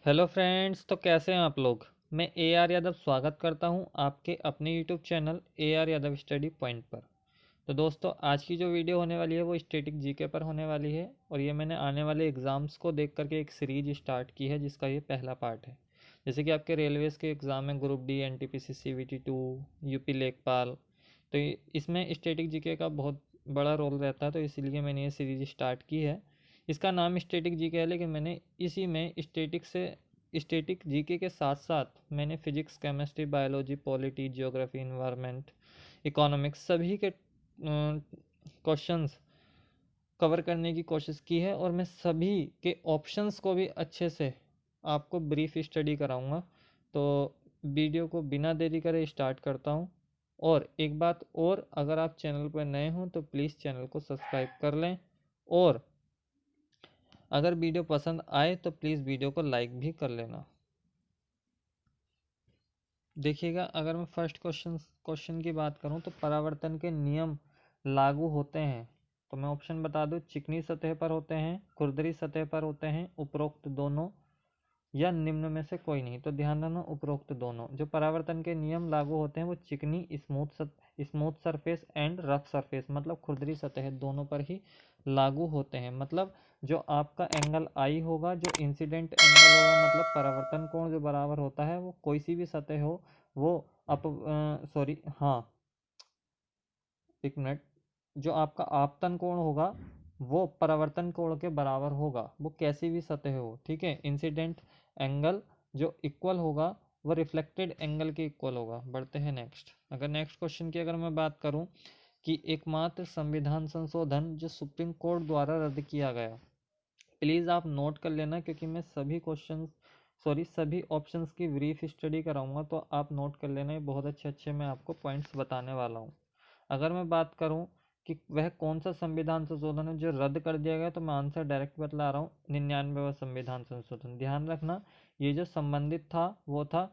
Hello friends, तो कैसे हैं आप लोग। मैं ए आर यादव स्वागत करता हूं आपके अपने YouTube channel A R Yadav study point पर। तो दोस्तों, आज की जो वीडियो होने वाली है वो स्टैटिक जीके पर होने वाली है, और ये मैंने आने वाले एग्ज़ाम्स को देख करके एक सीरीज स्टार्ट की है जिसका ये पहला पार्ट है। जैसे कि आपके रेलवेज़ के एग्ज़ाम में group D, N T P C, C V T 2, UP Lekhpal, तो इसमें स्टैटिक जीके का बहुत बड़ा रोल रहता है, तो इसीलिए मैंने ये सीरीज स्टार्ट की है। इसका नाम स्टैटिक जीके है, लेकिन मैंने इसी में स्टैटिक जीके के साथ साथ मैंने physics, chemistry, biology, polity, geography, environment, economics सभी के क्वेश्चंस कवर करने की कोशिश की है, और मैं सभी के ऑप्शंस को भी अच्छे से आपको ब्रीफ स्टडी कराऊंगा। तो वीडियो को बिना देरी करे स्टार्ट करता हूं। और एक बात और, अगर आप चैनल पर नए हों तो प्लीज़ चैनल को सब्सक्राइब कर लें, और अगर वीडियो पसंद आए तो प्लीज़ वीडियो को लाइक भी कर लेना। देखिएगा, अगर मैं फर्स्ट क्वेश्चन की बात करूं तो परावर्तन के नियम लागू होते हैं। तो मैं ऑप्शन बता दूं, चिकनी सतह पर होते हैं, खुरदरी सतह पर होते हैं, उपरोक्त दोनों, या निम्न में से कोई नहीं। तो ध्यान रखना, उपरोक्त दोनों। जो परावर्तन के नियम लागू होते हैं वो चिकनी, smooth surface and rough surface, मतलब खुरदरी सतह, दोनों पर ही लागू होते हैं। मतलब जो आपका एंगल आई होगा, जो इंसिडेंट एंगल होगा, मतलब परावर्तन कोण जो बराबर होता है, वो कोई सी भी सतह हो, वो एक मिनट, जो आपका आपतन कोण होगा वो परावर्तन कोण के बराबर होगा, वो कैसी भी सतह हो। ठीक है, इंसिडेंट एंगल जो इक्वल होगा वो रिफ्लेक्टेड एंगल के इक्वल होगा। बढ़ते हैं नेक्स्ट। अगर नेक्स्ट क्वेश्चन की अगर मैं बात करूं कि एकमात्र संविधान संशोधन जो सुप्रीम कोर्ट द्वारा रद्द किया गया, प्लीज़ आप नोट कर लेना, क्योंकि मैं सभी ऑप्शंस की ब्रीफ स्टडी कराऊंगा, तो आप नोट कर लेना। ये बहुत अच्छे अच्छे मैं आपको पॉइंट्स बताने वाला हूँ। अगर मैं बात करूं कि वह कौन सा संविधान संशोधन है जो रद्द कर दिया गया, तो मैं आंसर डायरेक्ट बतला रहा हूँ, 99वां संविधान संशोधन। ध्यान रखना, ये जो संबंधित था वो था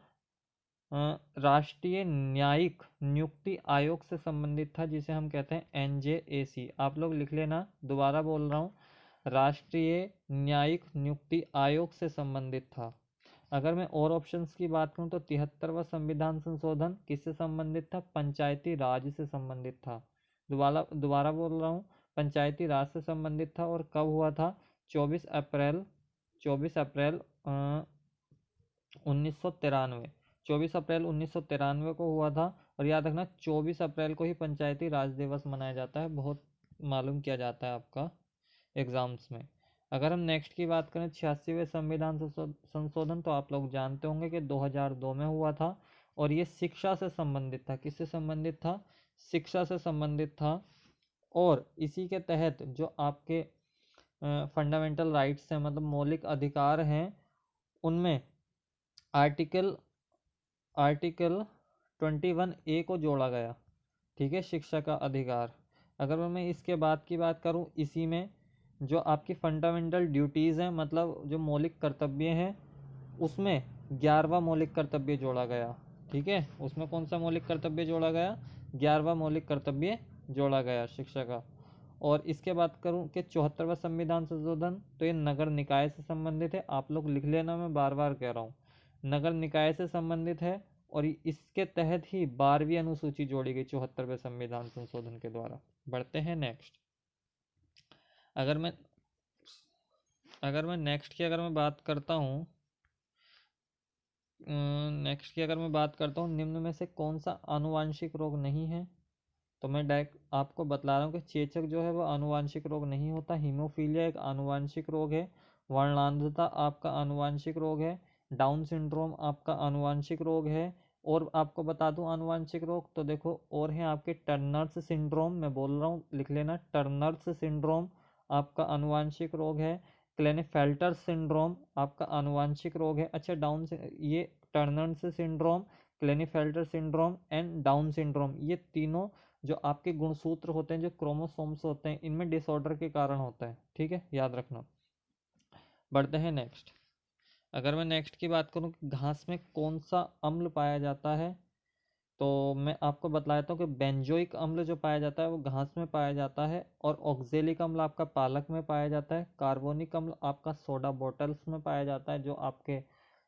राष्ट्रीय न्यायिक नियुक्ति आयोग से संबंधित था, जिसे हम कहते हैं NJAC। आप लोग लिख लेना, दोबारा बोल रहा हूँ, राष्ट्रीय न्यायिक नियुक्ति आयोग से संबंधित था। अगर मैं और ऑप्शंस की बात करूं तो 73वां संविधान संशोधन किससे संबंधित था, पंचायती राज से संबंधित था। दोबारा बोल रहा हूं, पंचायती राज से संबंधित था, और कब हुआ था, 24 अप्रैल 1993, 24 अप्रैल 1993 को हुआ था। और याद रखना, 24 अप्रैल को ही पंचायती राज दिवस मनाया जाता है, बहुत मालूम किया जाता है आपका एग्जाम्स में। अगर हम नेक्स्ट की बात करें, 86वें संविधान संशोधन, तो आप लोग जानते होंगे कि 2002 में हुआ था, और ये शिक्षा से संबंधित था। किससे संबंधित था, शिक्षा से संबंधित था। और इसी के तहत जो आपके फंडामेंटल राइट्स हैं, मतलब मौलिक अधिकार हैं, उनमें आर्टिकल आर्टिकल 21A को जोड़ा गया। ठीक है, शिक्षा का अधिकार। अगर मैं इसके बाद की बात करूं, इसी में जो आपकी फंडामेंटल ड्यूटीज़ हैं, मतलब जो मौलिक कर्तव्य हैं, उसमें 11वां मौलिक कर्तव्य जोड़ा गया। ठीक है, उसमें कौन सा मौलिक कर्तव्य जोड़ा गया, 11वां मौलिक कर्तव्य जोड़ा गया शिक्षा का। और इसके बात करूं कि 74वां संविधान संशोधन, तो ये नगर निकाय से संबंधित है। आप लोग लिख लेना, मैं बार बार कह रहा हूँ, नगर निकाय से संबंधित है, और इसके तहत ही 12वीं अनुसूची जोड़ी गई 74वें संविधान संशोधन के द्वारा। बढ़ते हैं नेक्स्ट। अगर मैं नेक्स्ट की अगर मैं बात करता हूँ निम्न में से कौन सा आनुवांशिक रोग नहीं है, तो मैं डायरेक्ट आपको बतला रहा हूँ कि चेचक जो है वो आनुवांशिक रोग नहीं होता। हीमोफीलिया एक आनुवांशिक रोग है, वर्णांधता आपका आनुवांशिक रोग है, डाउन सिंड्रोम आपका आनुवांशिक रोग है। और आपको बता दूं आनुवांशिक रोग, तो देखो और है आपके टर्नर्स सिंड्रोम, मैं बोल रहा हूँ, लिख लेना, टर्नर्स सिंड्रोम आपका आनुवांशिक रोग है। क्लेनेफेल्टर सिंड्रोम आपका आनुवांशिक रोग है। अच्छा, ये Turner's syndrome, Klinefelter syndrome and Down syndrome, ये तीनों जो आपके गुणसूत्र होते हैं, जो क्रोमोसोम्स होते हैं, इनमें डिसऑर्डर के कारण होता है। ठीक है, याद रखना। बढ़ते हैं नेक्स्ट। अगर मैं नेक्स्ट की बात करूं कि घास में कौन सा अम्ल पाया जाता है, तो मैं आपको बतला देता हूँ कि बेंजोइक अम्ल जो पाया जाता है वो घास में पाया जाता है, और ऑक्जेलिक अम्ल आपका पालक में पाया जाता है। कार्बोनिक अम्ल आपका सोडा बॉटल्स में पाया जाता है, जो आपके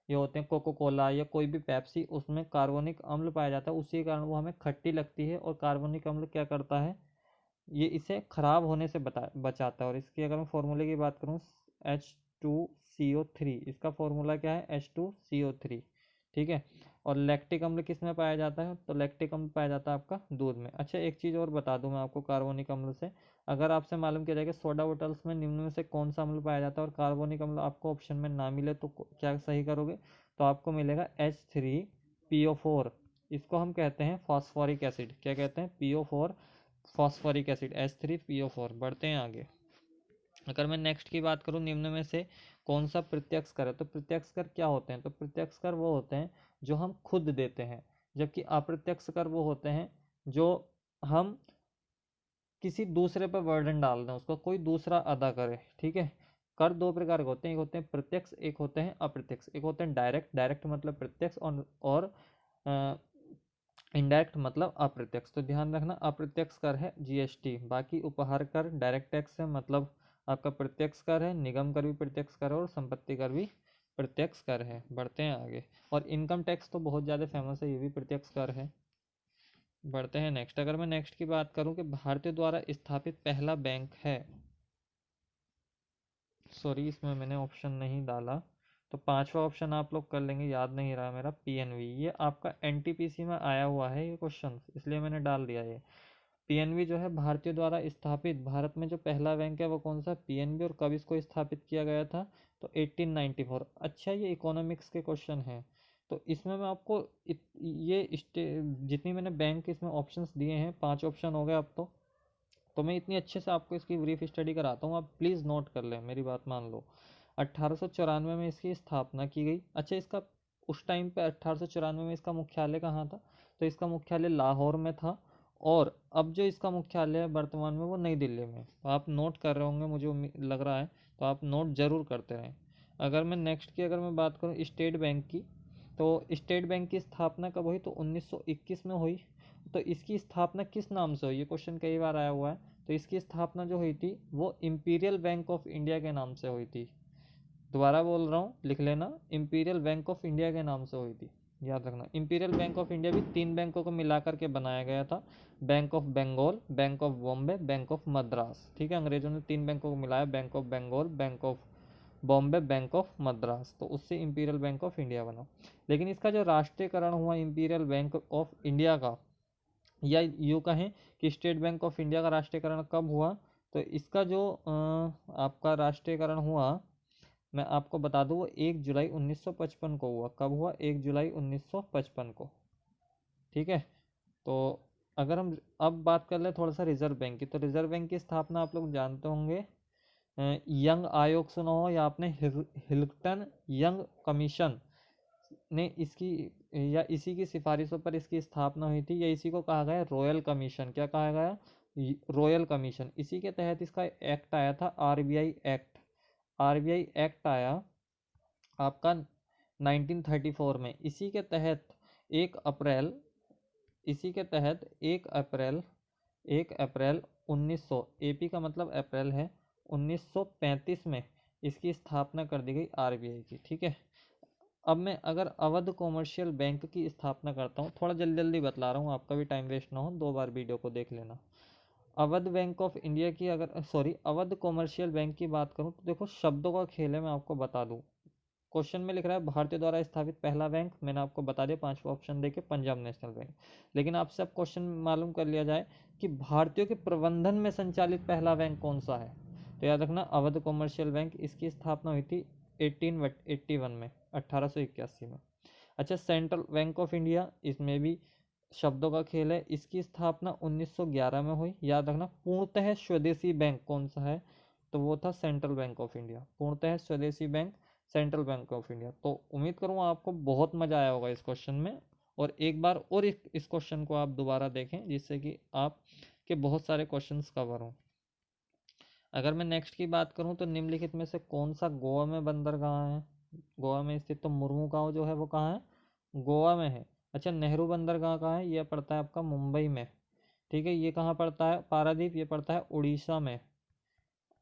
ये होते हैं कोको कोला या कोई भी पेप्सी, उसमें कार्बोनिक अम्ल पाया जाता है, उसी के कारण वो हमें खट्टी लगती है। और कार्बोनिक अम्ल क्या करता है, ये इसे खराब होने से बचाता है। और इसकी अगर मैं फॉर्मूले की बात करूँ, H2CO3, इसका फॉर्मूला क्या है, H2CO3, ठीक है। और लैक्टिक अम्ल किस में पाया जाता है, तो लैक्टिक अम्ल पाया जाता है आपका दूध में। अच्छा, एक चीज़ और बता दूं मैं आपको कार्बोनिक अम्ल से, अगर आपसे मालूम किया जाए कि सोडा बोतल्स में निम्न में से कौन सा अम्ल पाया जाता है और कार्बोनिक अम्ल आपको ऑप्शन में ना मिले, तो क्या सही करोगे, तो आपको मिलेगा H3PO4। इसको हम कहते हैं फॉस्फोरिक एसिड। क्या कहते हैं, PO4 फॉस्फोरिक एसिड, H3PO4। बढ़ते हैं आगे। अगर मैं नेक्स्ट की बात करूं, निम्न में से कौन सा प्रत्यक्ष कर है, तो प्रत्यक्ष कर क्या होते हैं, तो प्रत्यक्ष कर वो होते हैं जो हम खुद देते हैं, जबकि अप्रत्यक्ष कर वो होते हैं जो हम किसी दूसरे पर बर्डन डाल दें, उसको कोई दूसरा अदा करे, ठीक है। कर दो प्रकार के होते हैं, एक होते हैं प्रत्यक्ष, एक होते हैं अप्रत्यक्ष। एक होते हैं डायरेक्ट, डायरेक्ट मतलब प्रत्यक्ष, और इनडायरेक्ट मतलब अप्रत्यक्ष। तो ध्यान रखना, अप्रत्यक्ष कर है जीएसटी, बाकी उपहार कर डायरेक्ट टैक्स है, मतलब आपका प्रत्यक्ष कर है, निगम कर भी प्रत्यक्ष कर है, और संपत्ति कर भी प्रत्यक्ष कर है। बढ़ते हैं आगे। और इनकम टैक्स तो बहुत ज़्यादा फेमस है, ये भी प्रत्यक्ष कर है। बढ़ते हैं नेक्स्ट। अगर मैं नेक्स्ट की बात करूं कि भारतीय द्वारा स्थापित पहला बैंक है, सॉरी इसमें मैंने ऑप्शन नहीं डाला, तो पांचवा ऑप्शन आप लोग कर लेंगे, याद नहीं रहा मेरा, पीएनबी। ये आपका एनटीपीसी में आया हुआ है ये क्वेश्चन, इसलिए मैंने डाल दिया ये। पीएनबी जो है भारतीय द्वारा स्थापित भारत में जो पहला बैंक है वो कौन सा, पीएनबी। और कब इसको स्थापित किया गया था, तो 1894। अच्छा, ये इकोनॉमिक्स के क्वेश्चन है, तो इसमें मैं आपको जितनी मैंने बैंक इसमें ऑप्शंस दिए हैं, 5 ऑप्शन हो गए अब तो मैं इतनी अच्छे से आपको इसकी ब्रीफ स्टडी कराता हूँ, आप प्लीज़ नोट कर लें, मेरी बात मान लो। 1894 में इसकी स्थापना की गई। अच्छा, इसका उस टाइम पे 1894 में इसका मुख्यालय कहाँ था, तो इसका मुख्यालय लाहौर में था। और अब जो इसका मुख्यालय है वर्तमान में वो नई दिल्ली में। तो आप नोट कर रहे होंगे, मुझे लग रहा है, तो आप नोट जरूर करते रहें। अगर मैं नेक्स्ट की अगर मैं बात करूँ स्टेट बैंक की, तो स्टेट बैंक की स्थापना कब हुई, तो 1921 में हुई। तो इसकी स्थापना किस नाम से हुई, ये क्वेश्चन कई बार आया हुआ है। तो इसकी स्थापना जो हुई थी वो इंपीरियल बैंक ऑफ इंडिया के नाम से हुई थी। दोबारा बोल रहा हूँ, लिख लेना, इंपीरियल बैंक ऑफ इंडिया के नाम से हुई थी। याद रखना, इंपीरियल बैंक ऑफ इंडिया भी 3 बैंकों को मिलाकर के बनाया गया था, bank of Bengal, bank of Bombay, bank of Madras, ठीक है। अंग्रेजों ने 3 बैंकों को मिलाया, bank of Bengal, bank of Bombay, bank of Madras, तो उससे इंपीरियल बैंक ऑफ इंडिया बना। लेकिन इसका जो राष्ट्रीयकरण हुआ इंपीरियल बैंक ऑफ इंडिया का, या यूँ कहें कि स्टेट बैंक ऑफ इंडिया का राष्ट्रीयकरण कब हुआ, तो इसका जो आपका राष्ट्रीयकरण हुआ, मैं आपको बता दूं, वो 1 जुलाई 1955 को हुआ। कब हुआ, 1 जुलाई 1955 को, ठीक है। तो अगर हम अब बात कर ले थोड़ा सा रिजर्व बैंक की, तो रिजर्व बैंक की स्थापना आप लोग जानते होंगे, यंग आयोग सुना हो, या आपने हिल्टन यंग कमीशन ने इसकी, या इसी की सिफारिशों पर इसकी स्थापना हुई थी, या इसी को कहा गया रॉयल कमीशन। क्या कहा गया, रॉयल कमीशन। इसी के तहत इसका एक्ट आया था, आरबीआई एक्ट। आरबीआई एक्ट आया आपका 1934 में। एक अप्रैल इसी के तहत 1 अप्रैल 1900, एपी का मतलब अप्रैल है, 1935 में इसकी स्थापना कर दी गई आरबीआई की, ठीक है। अब मैं अगर अवध कॉमर्शियल बैंक की स्थापना करता हूँ, थोड़ा जल्दी जल्दी बतला रहा हूँ, आपका भी टाइम वेस्ट ना हो, 2 बार वीडियो को देख लेना। अवध बैंक ऑफ इंडिया की अगर अवध कॉमर्शियल बैंक की बात करूँ, तो देखो शब्दों का खेल है, मैं आपको बता दूँ। क्वेश्चन में लिख रहा है भारतीय द्वारा स्थापित पहला बैंक, मैंने आपको बता दिया 5वां ऑप्शन देके पंजाब नेशनल बैंक। लेकिन आपसे अब क्वेश्चन मालूम कर लिया जाए कि भारतीयों के प्रबंधन में संचालित पहला बैंक कौन सा है, तो याद रखना अवध कॉमर्शियल बैंक। इसकी स्थापना हुई थी 1881 में, 1881 में। अच्छा, सेंट्रल बैंक ऑफ इंडिया, इसमें भी शब्दों का खेल है। इसकी स्थापना 1911 में हुई। याद रखना, पूर्णतः स्वदेशी बैंक कौन सा है, तो वो था सेंट्रल बैंक ऑफ इंडिया। पूर्णतः स्वदेशी bank central bank of India. तो उम्मीद करूँगा आपको बहुत मजा आया होगा इस क्वेश्चन में, और एक बार और इस क्वेश्चन को आप दोबारा देखें, जिससे कि आपके बहुत सारे क्वेश्चंस कवर हों। अगर मैं नेक्स्ट की बात करूं, तो निम्नलिखित में से कौन सा गोवा में बंदरगाह है, गोवा में स्थित, तो मुर्मू गांव जो है वो कहाँ है, गोवा में है। अच्छा, नेहरू बंदरगाह कहाँ है? ये पड़ता है आपका मुंबई में, ठीक है। ये कहाँ पड़ता है? पारादीप, ये पड़ता है उड़ीसा में।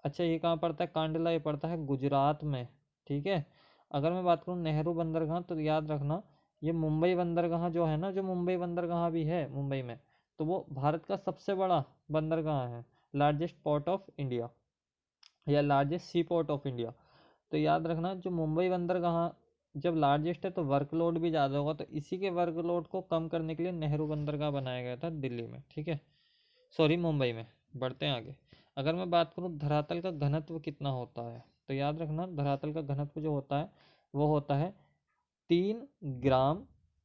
अच्छा, ये कहाँ पड़ता है? कांडला, ये पड़ता है गुजरात में, ठीक है। अगर मैं बात करूँ नेहरू बंदरगाह, तो याद रखना ये मुंबई बंदरगाह जो है ना, जो मुंबई बंदरगाह भी है मुंबई में, तो वो भारत का सबसे बड़ा बंदरगाह है, लार्जेस्ट पोर्ट ऑफ इंडिया या largest C port of India. तो याद रखना जो मुंबई बंदरगाह जब लार्जेस्ट है तो वर्कलोड भी ज़्यादा होगा, तो इसी के वर्कलोड को कम करने के लिए नेहरू बंदरगाह बनाया गया था दिल्ली में, ठीक है, सॉरी मुंबई में। बढ़ते हैं आगे। अगर मैं बात करूं धरातल का घनत्व कितना होता है, तो याद रखना धरातल का घनत्व जो होता है वो होता है 3 ग्राम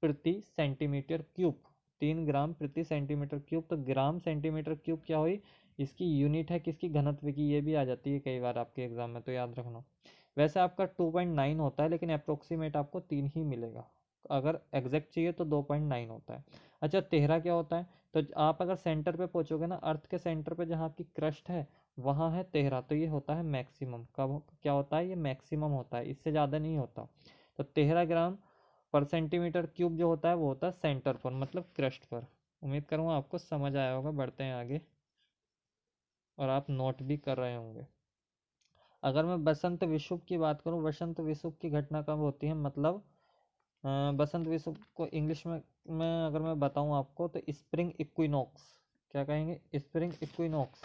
प्रति सेंटीमीटर क्यूब। 3 ग्राम प्रति सेंटीमीटर क्यूब। तो ग्राम सेंटीमीटर क्यूब क्या हुई? इसकी यूनिट है किसकी? घनत्व की। ये भी आ जाती है कई बार आपके एग्जाम में, तो याद रखना। वैसे आपका 2.9 होता है, लेकिन अप्रोक्सीमेट आपको 3 ही मिलेगा। अगर एग्जैक्ट चाहिए तो 2.9 होता है। अच्छा, 13 क्या होता है? तो आप अगर सेंटर पे पहुंचोगे ना, अर्थ के सेंटर पे जहाँ आपकी क्रस्ट है वहाँ है 13, तो ये होता है मैक्सिमम। कब क्या होता है? ये मैक्सिमम होता है, इससे ज़्यादा नहीं होता। तो 13 ग्राम पर सेंटीमीटर क्यूब जो होता है वो होता है सेंटर पर, मतलब क्रस्ट पर। उम्मीद करूँगा आपको समझ आया होगा। बढ़ते हैं आगे और आप नोट भी कर रहे होंगे। अगर मैं बसंत विषुव की बात करूँ, बसंत विषुव की घटना कब होती है? मतलब बसंत विषुव को इंग्लिश में अगर मैं बताऊँ आपको तो स्प्रिंग इक्विनॉक्स। क्या कहेंगे? Spring equinox.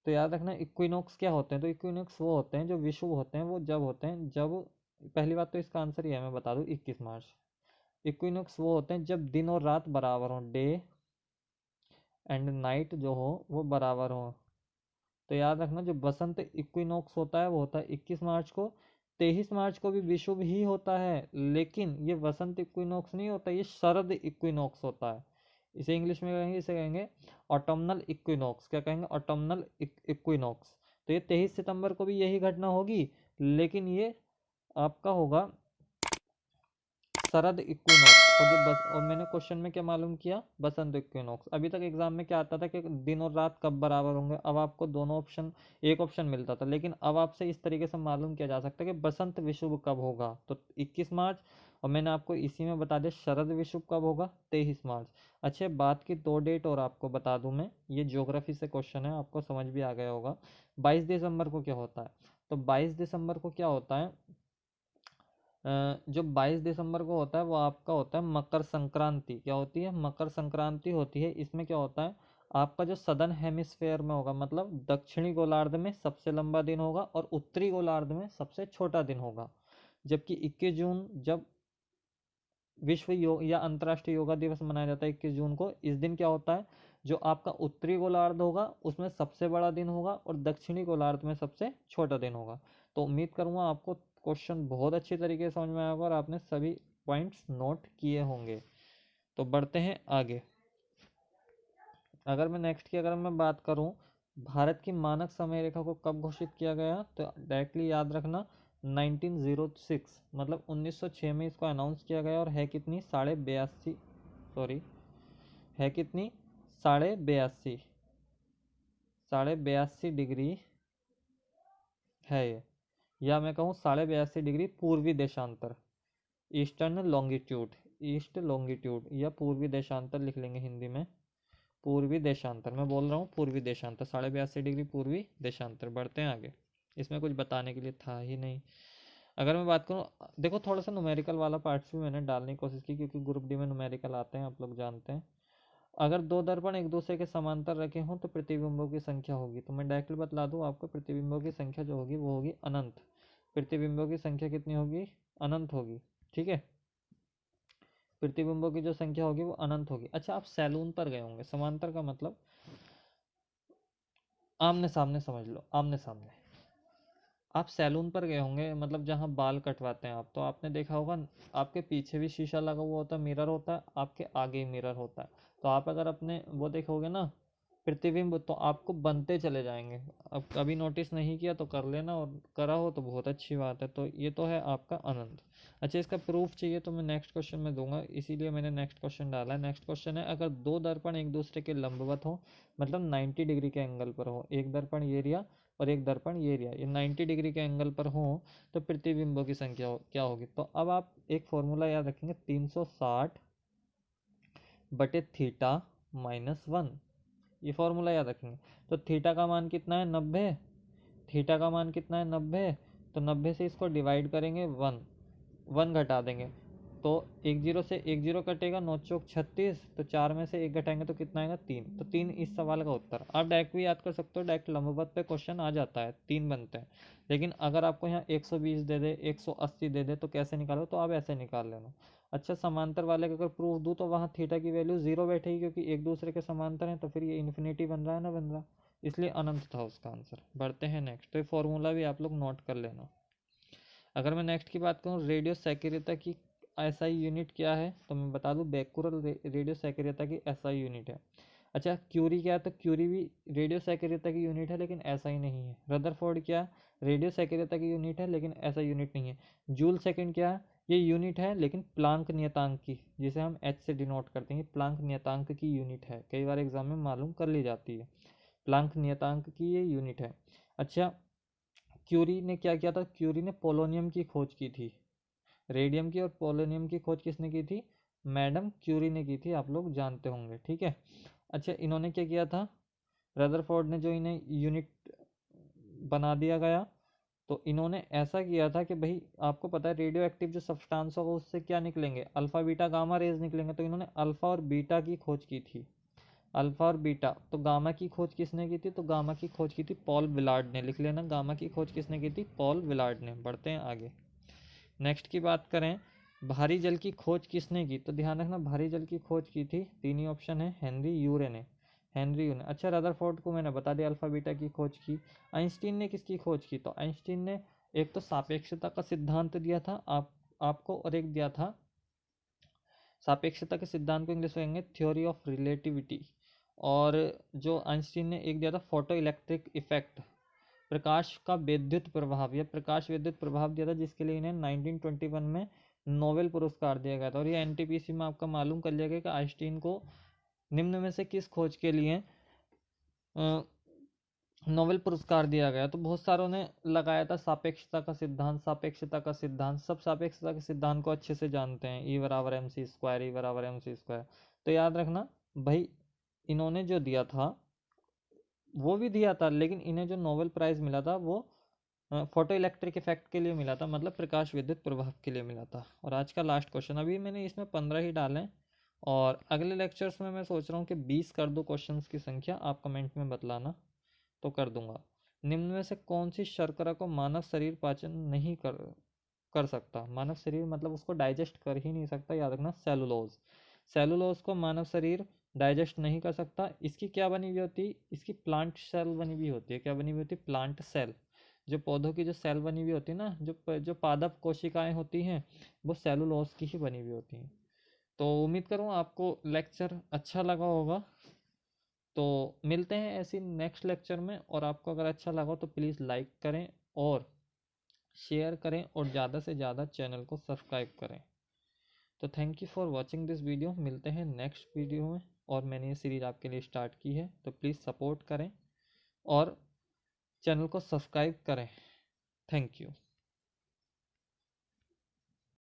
तो याद रखना इक्विनॉक्स क्या होते हैं? तो इक्विनॉक्स वो होते हैं जो विषुव होते हैं, वो जब होते हैं जब, पहली बात तो इसका आंसर ये है, मैं बता दूं 21 मार्च। इक्विनॉक्स वो होते हैं जब दिन और रात बराबर हो, डे एंड नाइट जो हो वो बराबर हो। तो याद रखना जो बसंत इक्विनॉक्स होता है वो होता है 21 मार्च को। 23 मार्च को भी विषुव ही होता है, लेकिन ये वसंत इक्विनॉक्स नहीं होता, ये शरद इक्विनॉक्स होता है। इसे इंग्लिश में कहेंगे, इसे कहेंगे ऑटमनल इक्विनॉक्स। क्या कहेंगे? Autumnal equinox. तो ये 23 सितंबर को भी यही घटना होगी, लेकिन ये आपका होगा शरद इक्विनॉक्स। और मैंने क्वेश्चन में क्या मालूम किया? बसंत इक्विनॉक्स। अभी तक एग्जाम में क्या आता था कि दिन और रात कब बराबर होंगे, अब आपको दोनों ऑप्शन, एक ऑप्शन मिलता था, लेकिन अब आपसे इस तरीके से मालूम किया जा सकता है कि बसंत विषुव कब होगा, तो 21 मार्च। और मैंने आपको इसी में बता दिया शरद विषुव कब होगा, 23 मार्च। अच्छे, बात की 2 डेट और आपको बता दूं मैं, ये ज्योग्राफी से क्वेश्चन है, आपको समझ भी आ गया होगा। 22 दिसंबर को क्या होता है? तो 22 दिसंबर को क्या होता है? जो 22 दिसंबर को होता है वो आपका होता है मकर संक्रांति। क्या होती है? मकर संक्रांति होती है। इसमें क्या होता है? आपका जो सदर्न हेमिस्फेयर में होगा, मतलब दक्षिणी गोलार्ध में सबसे लंबा दिन होगा और उत्तरी गोलार्ध में सबसे छोटा दिन होगा। जबकि 21 जून जब विश्व योग या अंतर्राष्ट्रीय योगा दिवस मनाया जाता है 21 जून को, इस दिन क्या होता है? जो आपका उत्तरी गोलार्ध होगा उसमें सबसे बड़ा दिन होगा और दक्षिणी गोलार्ध में सबसे छोटा दिन होगा। तो उम्मीद करूंगा आपको क्वेश्चन बहुत अच्छी तरीके से समझ में आया होगा और आपने सभी पॉइंट्स नोट किए होंगे। तो बढ़ते हैं आगे। अगर मैं नेक्स्ट की अगर मैं बात करूं, भारत की मानक समय रेखा को कब घोषित किया गया? तो डायरेक्टली याद रखना 1906, मतलब 1906 में इसको अनाउंस किया गया। और है कितनी? 82.5, सॉरी, है कितनी? 82.5, 82.5 डिग्री है ये, या मैं कहूँ 82.5 डिग्री पूर्वी देशांतर, ईस्टर्न लॉन्गिट्यूड, ईस्ट लॉन्गिट्यूड या पूर्वी देशांतर लिख लेंगे हिंदी में। पूर्वी देशांतर, मैं बोल रहा हूँ पूर्वी देशांतर, 82.5 डिग्री पूर्वी देशांतर। बढ़ते हैं आगे, इसमें कुछ बताने के लिए था ही नहीं। अगर मैं बात करूँ, देखो थोड़ा सा न्यूमेरिकल वाला पार्ट्स भी मैंने डालने की कोशिश की, क्योंकि ग्रुप डी में न्यूमेरिकल आते हैं, आप लोग जानते हैं। अगर दो दर्पण एक दूसरे के समांतर रखे हों तो प्रतिबिंबों की संख्या होगी। तो मैं डायरेक्टली बतला दूं आपको, प्रतिबिंबों की संख्या जो होगी वो होगी अनंत। प्रतिबिंबों की संख्या कितनी होगी? अनंत होगी, ठीक है। प्रतिबिंबों की जो संख्या होगी वो अनंत होगी। अच्छा, आप सैलून पर गए होंगे, समांतर का मतलब आमने सामने, समझ लो आमने सामने। आप सैलून पर गए होंगे, मतलब जहाँ बाल कटवाते हैं आप, तो आपने देखा होगा आपके पीछे भी शीशा लगा हुआ होता है, मिरर होता है, आपके आगे ही मिरर होता है। तो आप अगर अपने वो देखोगे ना प्रतिबिंब, तो आपको बनते चले जाएंगे। अब कभी नोटिस नहीं किया तो कर लेना, और करा हो तो बहुत अच्छी बात है। तो ये तो है आपका अनंत। अच्छा, इसका प्रूफ चाहिए तो मैं नेक्स्ट क्वेश्चन में दूंगा, इसीलिए मैंने नेक्स्ट क्वेश्चन डाला है। नेक्स्ट क्वेश्चन है, अगर दो दर्पण एक दूसरे के लंबवत हो, मतलब 90 डिग्री के एंगल पर हो, एक दर्पण ये एरिया और एक दर्पण ये एरिया, ये 90 डिग्री के एंगल पर हो तो प्रतिबिंबों की संख्या क्या होगी। तो अब आप एक फॉर्मूला याद रखेंगे, 360 बटे थीटा -1, ये फॉर्मूला याद रखेंगे। तो थीटा का मान कितना है 90, थीटा का मान कितना है 90, तो 90 से इसको डिवाइड करेंगे 1 घटा देंगे तो 10 से 10 कटेगा, 9 चौक 36, तो 4 में से 1 घटाएंगे तो कितना आएगा 3, तो 3 इस सवाल का उत्तर। आप डायरेक्ट भी याद कर सकते हो, डायरेक्ट लंबवत पे क्वेश्चन आ जाता है, 3 बनते हैं। लेकिन अगर आपको यहाँ 120 दे दे, 180 दे दे तो कैसे निकालो, तो आप ऐसे निकाल लेना। अच्छा, समांतर वाले का अगर प्रूफ दूँ तो वहाँ थीटा की वैल्यू 0 बैठेगी, क्योंकि एक दूसरे के समांतर हैं, तो फिर ये इन्फिनिटी बन रहा है ना, बन रहा, इसलिए अनंत था उसका आंसर। बढ़ते हैं नेक्स्ट, तो ये फॉर्मूला भी आप लोग नोट कर लेना। अगर मैं नेक्स्ट की बात करूँ, रेडियो सक्रियता की एसआई यूनिट क्या है, तो मैं बता दूं बैकुरल रेडियो सक्रियता की एसआई यूनिट है। अच्छा, क्यूरी क्या है, तो क्यूरी भी रेडियो सक्रियता की यूनिट है लेकिन एसआई नहीं है। रदरफोर्ड क्या, रेडियो सक्रियता की यूनिट है लेकिन एसआई यूनिट नहीं है। जूल सेकंड क्या है, ये यूनिट है लेकिन प्लांक नियतांक की, जिसे हम एच से डिनोट करते हैं, प्लांक नियतांक की यूनिट है, कई बार एग्जाम में मालूम कर ली जाती है, प्लांक नियतांक की ये यूनिट है। अच्छा, क्यूरी ने क्या किया था, क्यूरी ने पोलोनियम की खोज की थी, रेडियम की और पोलोनियम की खोज किसने की थी, मैडम क्यूरी ने की थी, आप लोग जानते होंगे, ठीक है। अच्छा, इन्होंने क्या किया था, रदरफोर्ड ने जो इन्हें यूनिट बना दिया गया, तो इन्होंने ऐसा किया था कि भाई आपको पता है रेडियो एक्टिव जो सब्सटेंस होगा उससे क्या निकलेंगे, अल्फा बीटा गामा रेज निकलेंगे, तो इन्होंने अल्फा और बीटा की खोज की थी, अल्फा और बीटा। तो गामा की खोज किसने की थी, तो गामा की खोज की थी पॉल विलार्ड ने, लिख लेना, गामा की खोज किसने की थी, पॉल विलार्ड ने। बढ़ते हैं आगे, नेक्स्ट की बात करें, भारी जल की खोज किसने की, तो ध्यान रखना भारी जल की खोज की थी, 3 ही ऑप्शन है, हेनरी यूरे ने, हेनरी यूरे। अच्छा, रदरफोर्ड को मैंने बता दिया अल्फा बीटा की खोज की। आइंस्टीन ने किसकी खोज की, तो आइंस्टीन ने एक तो सापेक्षता का सिद्धांत दिया था आपको, और एक दिया था, सापेक्षता के सिद्धांत को इंग्लिश में कहेंगे थ्योरी ऑफ रिलेटिविटी, और जो आइंस्टीन ने एक दिया था फोटो इलेक्ट्रिक इफेक्ट, प्रकाश का विद्युत प्रभाव, या प्रकाश विद्युत प्रभाव दिया था, जिसके लिए इन्हें 1921 में नोबेल पुरस्कार दिया गया था। और ये एनटीपीसी में आपका मालूम कर लिया गया कि आइंस्टीन को निम्न में से किस खोज के लिए नोबेल पुरस्कार दिया गया, तो बहुत सारों ने लगाया था सापेक्षता का सिद्धांत, सापेक्षता का सिद्धांत, सब सापेक्षता के सिद्धांत को अच्छे से जानते हैं, ई बराबर एम सी स्क्वायर, ई बराबर एम सी स्क्वायर। तो याद रखना भाई, इन्होंने जो दिया था वो भी दिया था, लेकिन इन्हें जो नोबेल प्राइज मिला था वो फोटो इलेक्ट्रिक इफेक्ट के लिए मिला था, मतलब प्रकाश विद्युत प्रभाव के लिए मिला था। और आज का लास्ट क्वेश्चन, अभी मैंने इसमें 15 ही डाले, और अगले लेक्चर्स में मैं सोच रहा हूँ कि 20 कर दूँ क्वेश्चंस की संख्या, आप कमेंट में बतलाना तो कर दूंगा। निम्न में से कौन सी शर्करा को मानव शरीर पाचन नहीं कर सकता, मानव शरीर मतलब उसको डाइजेस्ट कर ही नहीं सकता, याद रखना सेलुलोज, सेलुलोज को मानव शरीर डाइजेस्ट नहीं कर सकता। इसकी क्या बनी हुई होती है, इसकी प्लांट सेल बनी हुई होती है, क्या बनी हुई होती है, प्लांट सेल, जो पौधों की जो सेल बनी हुई होती है ना, जो पादप कोशिकाएं होती हैं वो सेलुलोज की ही बनी हुई होती हैं। तो उम्मीद करूँ आपको लेक्चर अच्छा लगा होगा, तो मिलते हैं ऐसी नेक्स्ट लेक्चर में। और आपको अगर अच्छा लगा तो प्लीज़ लाइक करें और शेयर करें, और ज़्यादा से ज़्यादा चैनल को सब्सक्राइब करें। तो thank you for watching this video, मिलते हैं नेक्स्ट वीडियो में। और मैंने ये सीरीज़ आपके लिए स्टार्ट की है, तो प्लीज़ सपोर्ट करें और चैनल को सब्सक्राइब करें। Thank you.